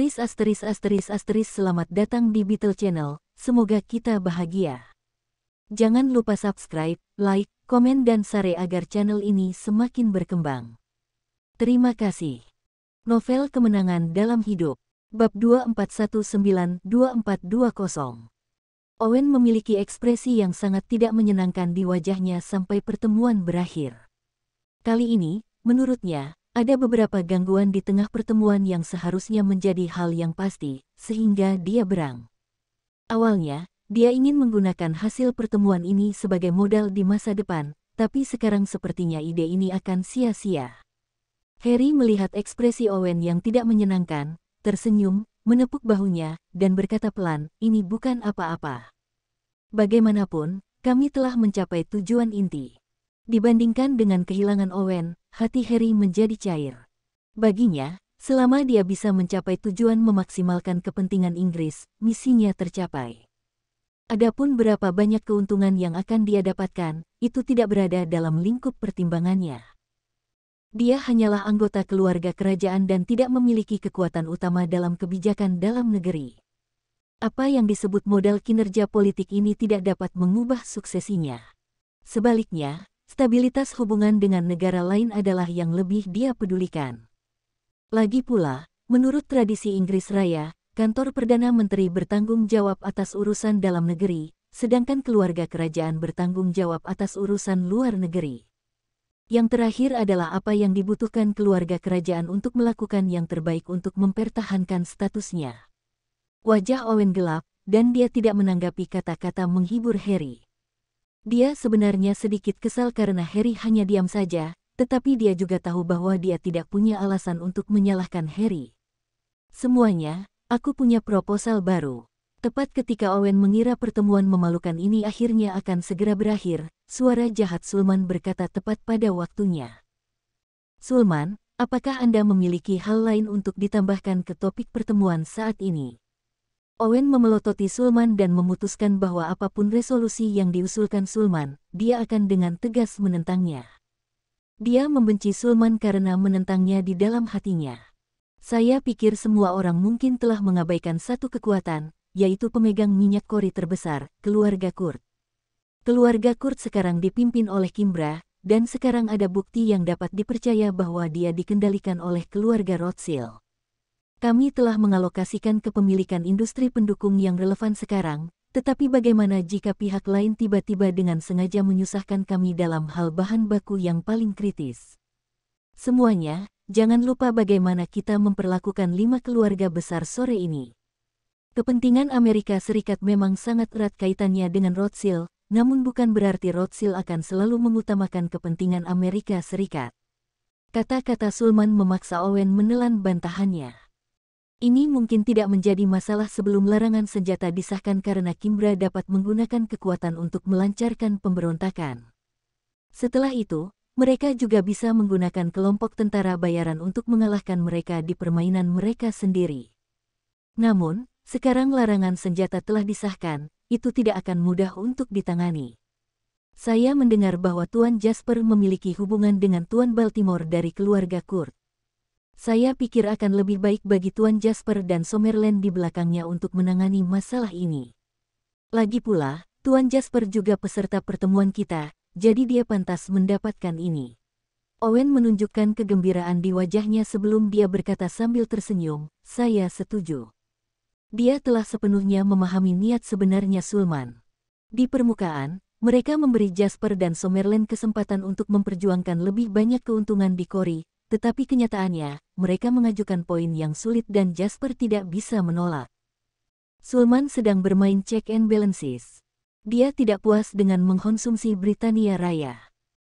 Selamat datang di Beetle Channel, semoga kita bahagia. Jangan lupa subscribe, like, komen dan share agar channel ini semakin berkembang. Terima kasih. Novel Kemenangan Dalam Hidup, Bab 2419-2420. Owen memiliki ekspresi yang sangat tidak menyenangkan di wajahnya sampai pertemuan berakhir. Kali ini, menurutnya, ada beberapa gangguan di tengah pertemuan yang seharusnya menjadi hal yang pasti, sehingga dia berang. Awalnya, dia ingin menggunakan hasil pertemuan ini sebagai modal di masa depan, tapi sekarang sepertinya ide ini akan sia-sia. Harry melihat ekspresi Owen yang tidak menyenangkan, tersenyum, menepuk bahunya, dan berkata pelan, "Ini bukan apa-apa. Bagaimanapun, kami telah mencapai tujuan inti." Dibandingkan dengan kehilangan Owen, hati Harry menjadi cair. Baginya, selama dia bisa mencapai tujuan memaksimalkan kepentingan Inggris, misinya tercapai. Adapun berapa banyak keuntungan yang akan dia dapatkan, itu tidak berada dalam lingkup pertimbangannya. Dia hanyalah anggota keluarga kerajaan dan tidak memiliki kekuatan utama dalam kebijakan dalam negeri. Apa yang disebut modal kinerja politik ini tidak dapat mengubah suksesinya. Sebaliknya, stabilitas hubungan dengan negara lain adalah yang lebih dia pedulikan. Lagi pula, menurut tradisi Inggris Raya, kantor Perdana Menteri bertanggung jawab atas urusan dalam negeri, sedangkan keluarga kerajaan bertanggung jawab atas urusan luar negeri. Yang terakhir adalah apa yang dibutuhkan keluarga kerajaan untuk melakukan yang terbaik untuk mempertahankan statusnya. Wajah Owen gelap, dan dia tidak menanggapi kata-kata menghibur Harry. Dia sebenarnya sedikit kesal karena Harry hanya diam saja, tetapi dia juga tahu bahwa dia tidak punya alasan untuk menyalahkan Harry. "Semuanya, aku punya proposal baru." Tepat ketika Owen mengira pertemuan memalukan ini akhirnya akan segera berakhir, suara jahat Sulman berkata tepat pada waktunya. "Sulman, apakah Anda memiliki hal lain untuk ditambahkan ke topik pertemuan saat ini?" Owen memelototi Sulman dan memutuskan bahwa apapun resolusi yang diusulkan Sulman, dia akan dengan tegas menentangnya. Dia membenci Sulman karena menentangnya di dalam hatinya. "Saya pikir semua orang mungkin telah mengabaikan satu kekuatan, yaitu pemegang minyak kori terbesar, keluarga Kurt. Keluarga Kurt sekarang dipimpin oleh Kimbra, dan sekarang ada bukti yang dapat dipercaya bahwa dia dikendalikan oleh keluarga Rothschild. Kami telah mengalokasikan kepemilikan industri pendukung yang relevan sekarang, tetapi bagaimana jika pihak lain tiba-tiba dengan sengaja menyusahkan kami dalam hal bahan baku yang paling kritis? Semuanya, jangan lupa bagaimana kita memperlakukan 5 keluarga besar sore ini. Kepentingan Amerika Serikat memang sangat erat kaitannya dengan Rothschild, namun bukan berarti Rothschild akan selalu mengutamakan kepentingan Amerika Serikat." Kata-kata Sulman memaksa Owen menelan bantahannya. Ini mungkin tidak menjadi masalah sebelum larangan senjata disahkan karena Kimbra dapat menggunakan kekuatan untuk melancarkan pemberontakan. Setelah itu, mereka juga bisa menggunakan kelompok tentara bayaran untuk mengalahkan mereka di permainan mereka sendiri. Namun, sekarang larangan senjata telah disahkan, itu tidak akan mudah untuk ditangani. Saya mendengar bahwa Tuan Jasper memiliki hubungan dengan Tuan Baltimore dari keluarga Kurt. Saya pikir akan lebih baik bagi Tuan Jasper dan Summerland di belakangnya untuk menangani masalah ini. Lagi pula, Tuan Jasper juga peserta pertemuan kita, jadi dia pantas mendapatkan ini." Owen menunjukkan kegembiraan di wajahnya sebelum dia berkata sambil tersenyum, "Saya setuju." Dia telah sepenuhnya memahami niat sebenarnya Sulman. Di permukaan, mereka memberi Jasper dan Summerland kesempatan untuk memperjuangkan lebih banyak keuntungan di Kori, tetapi kenyataannya, mereka mengajukan poin yang sulit dan Jasper tidak bisa menolak. Sulman sedang bermain check and balances. Dia tidak puas dengan mengkonsumsi Britania Raya.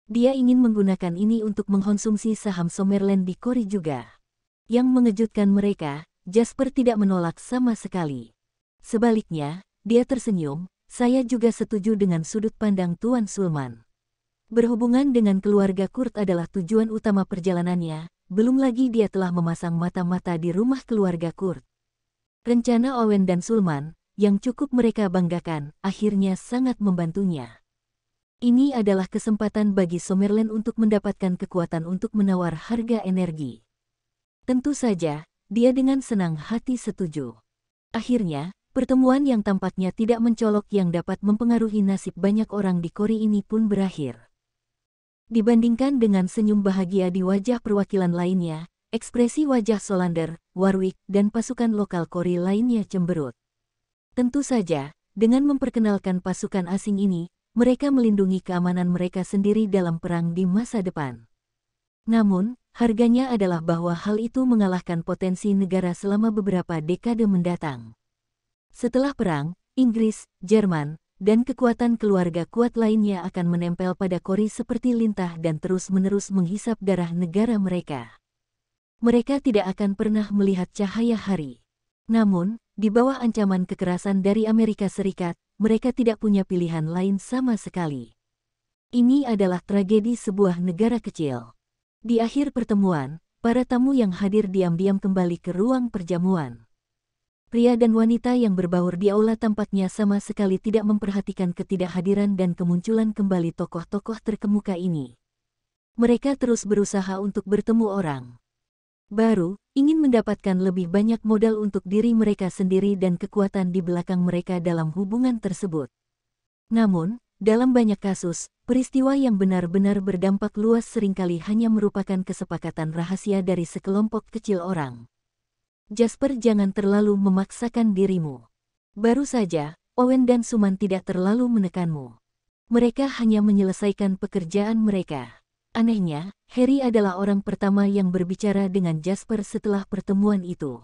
Dia ingin menggunakan ini untuk mengkonsumsi saham Summerland di Kori juga. Yang mengejutkan mereka, Jasper tidak menolak sama sekali. Sebaliknya, dia tersenyum, "Saya juga setuju dengan sudut pandang Tuan Sulman. Berhubungan dengan keluarga Kurt adalah tujuan utama perjalanannya, belum lagi dia telah memasang mata-mata di rumah keluarga Kurt." Rencana Owen dan Sulman, yang cukup mereka banggakan, akhirnya sangat membantunya. Ini adalah kesempatan bagi Summerland untuk mendapatkan kekuatan untuk menawar harga energi. Tentu saja, dia dengan senang hati setuju. Akhirnya, pertemuan yang tampaknya tidak mencolok yang dapat mempengaruhi nasib banyak orang di Kori ini pun berakhir. Dibandingkan dengan senyum bahagia di wajah perwakilan lainnya, ekspresi wajah Solander, Warwick, dan pasukan lokal Kori lainnya cemberut. Tentu saja, dengan memperkenalkan pasukan asing ini, mereka melindungi keamanan mereka sendiri dalam perang di masa depan. Namun, harganya adalah bahwa hal itu mengalahkan potensi negara selama beberapa dekade mendatang. Setelah perang, Inggris, Jerman, dan kekuatan keluarga kuat lainnya akan menempel pada Kori seperti lintah dan terus-menerus menghisap darah negara mereka. Mereka tidak akan pernah melihat cahaya hari. Namun, di bawah ancaman kekerasan dari Amerika Serikat, mereka tidak punya pilihan lain sama sekali. Ini adalah tragedi sebuah negara kecil. Di akhir pertemuan, para tamu yang hadir diam-diam kembali ke ruang perjamuan. Pria dan wanita yang berbaur di aula tampaknya sama sekali tidak memperhatikan ketidakhadiran dan kemunculan kembali tokoh-tokoh terkemuka ini. Mereka terus berusaha untuk bertemu orang baru, ingin mendapatkan lebih banyak modal untuk diri mereka sendiri dan kekuatan di belakang mereka dalam hubungan tersebut. Namun, dalam banyak kasus, peristiwa yang benar-benar berdampak luas seringkali hanya merupakan kesepakatan rahasia dari sekelompok kecil orang. Jasper, jangan terlalu memaksakan dirimu. Baru saja, Owen dan Suman tidak terlalu menekanmu. Mereka hanya menyelesaikan pekerjaan mereka. Anehnya, Harry adalah orang pertama yang berbicara dengan Jasper setelah pertemuan itu.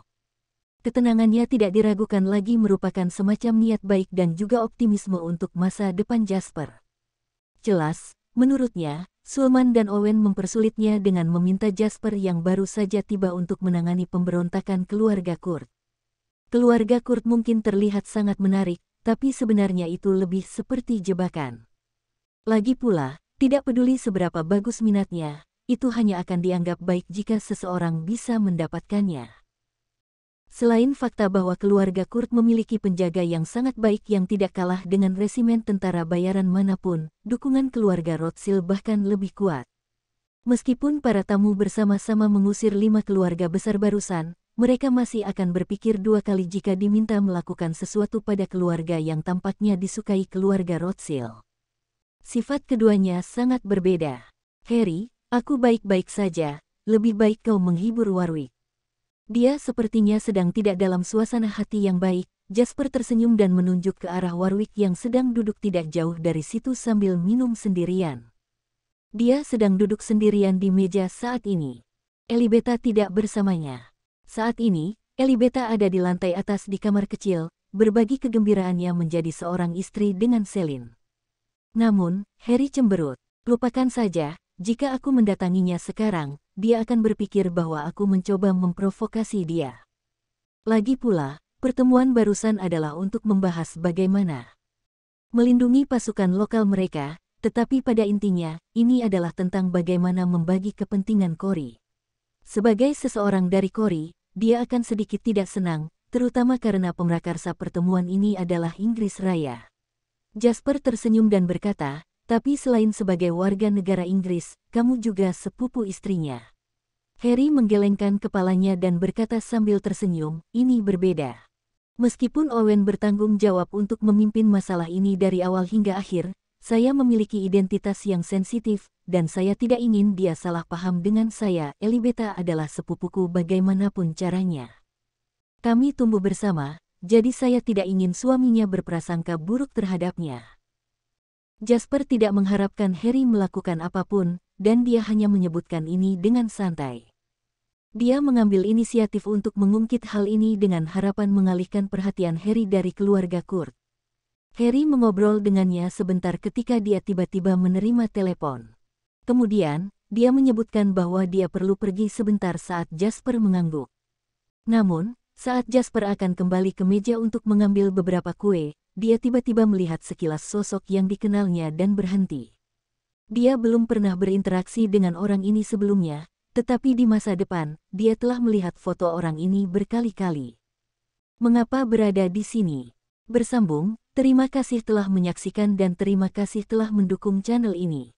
Ketenangannya tidak diragukan lagi merupakan semacam niat baik dan juga optimisme untuk masa depan Jasper. Jelas, menurutnya, Sulman dan Owen mempersulitnya dengan meminta Jasper yang baru saja tiba untuk menangani pemberontakan keluarga Kurt. Keluarga Kurt mungkin terlihat sangat menarik, tapi sebenarnya itu lebih seperti jebakan. Lagi pula, tidak peduli seberapa bagus minatnya, itu hanya akan dianggap baik jika seseorang bisa mendapatkannya. Selain fakta bahwa keluarga Kurt memiliki penjaga yang sangat baik yang tidak kalah dengan resimen tentara bayaran manapun, dukungan keluarga Rothschild bahkan lebih kuat. Meskipun para tamu bersama-sama mengusir 5 keluarga besar barusan, mereka masih akan berpikir 2 kali jika diminta melakukan sesuatu pada keluarga yang tampaknya disukai keluarga Rothschild. Sifat keduanya sangat berbeda. Harry, aku baik-baik saja, lebih baik kau menghibur Warwick. Dia sepertinya sedang tidak dalam suasana hati yang baik. Jasper tersenyum dan menunjuk ke arah Warwick yang sedang duduk tidak jauh dari situ sambil minum sendirian. Dia sedang duduk sendirian di meja saat ini. Elibeta tidak bersamanya. Saat ini, Elibeta ada di lantai atas di kamar kecil, berbagi kegembiraannya menjadi seorang istri dengan Celine. Namun, Harry cemberut. Lupakan saja, jika aku mendatanginya sekarang, dia akan berpikir bahwa aku mencoba memprovokasi dia. Lagi pula, pertemuan barusan adalah untuk membahas bagaimana melindungi pasukan lokal mereka, tetapi pada intinya, ini adalah tentang bagaimana membagi kepentingan Kori. Sebagai seseorang dari Kori, dia akan sedikit tidak senang, terutama karena pemrakarsa pertemuan ini adalah Inggris Raya. Jasper tersenyum dan berkata, tapi selain sebagai warga negara Inggris, kamu juga sepupu istrinya. Harry menggelengkan kepalanya dan berkata sambil tersenyum, ini berbeda. Meskipun Owen bertanggung jawab untuk memimpin masalah ini dari awal hingga akhir, saya memiliki identitas yang sensitif, dan saya tidak ingin dia salah paham dengan saya. Elibeta adalah sepupuku bagaimanapun caranya. Kami tumbuh bersama, jadi saya tidak ingin suaminya berprasangka buruk terhadapnya. Jasper tidak mengharapkan Harry melakukan apapun, dan dia hanya menyebutkan ini dengan santai. Dia mengambil inisiatif untuk mengungkit hal ini dengan harapan mengalihkan perhatian Harry dari keluarga Kurt. Harry mengobrol dengannya sebentar ketika dia tiba-tiba menerima telepon. Kemudian, dia menyebutkan bahwa dia perlu pergi sebentar saat Jasper mengangguk. Namun, saat Jasper akan kembali ke meja untuk mengambil beberapa kue, dia tiba-tiba melihat sekilas sosok yang dikenalnya dan berhenti. Dia belum pernah berinteraksi dengan orang ini sebelumnya, tetapi di masa depan, dia telah melihat foto orang ini berkali-kali. Mengapa berada di sini? Bersambung, terima kasih telah menyaksikan dan terima kasih telah mendukung channel ini.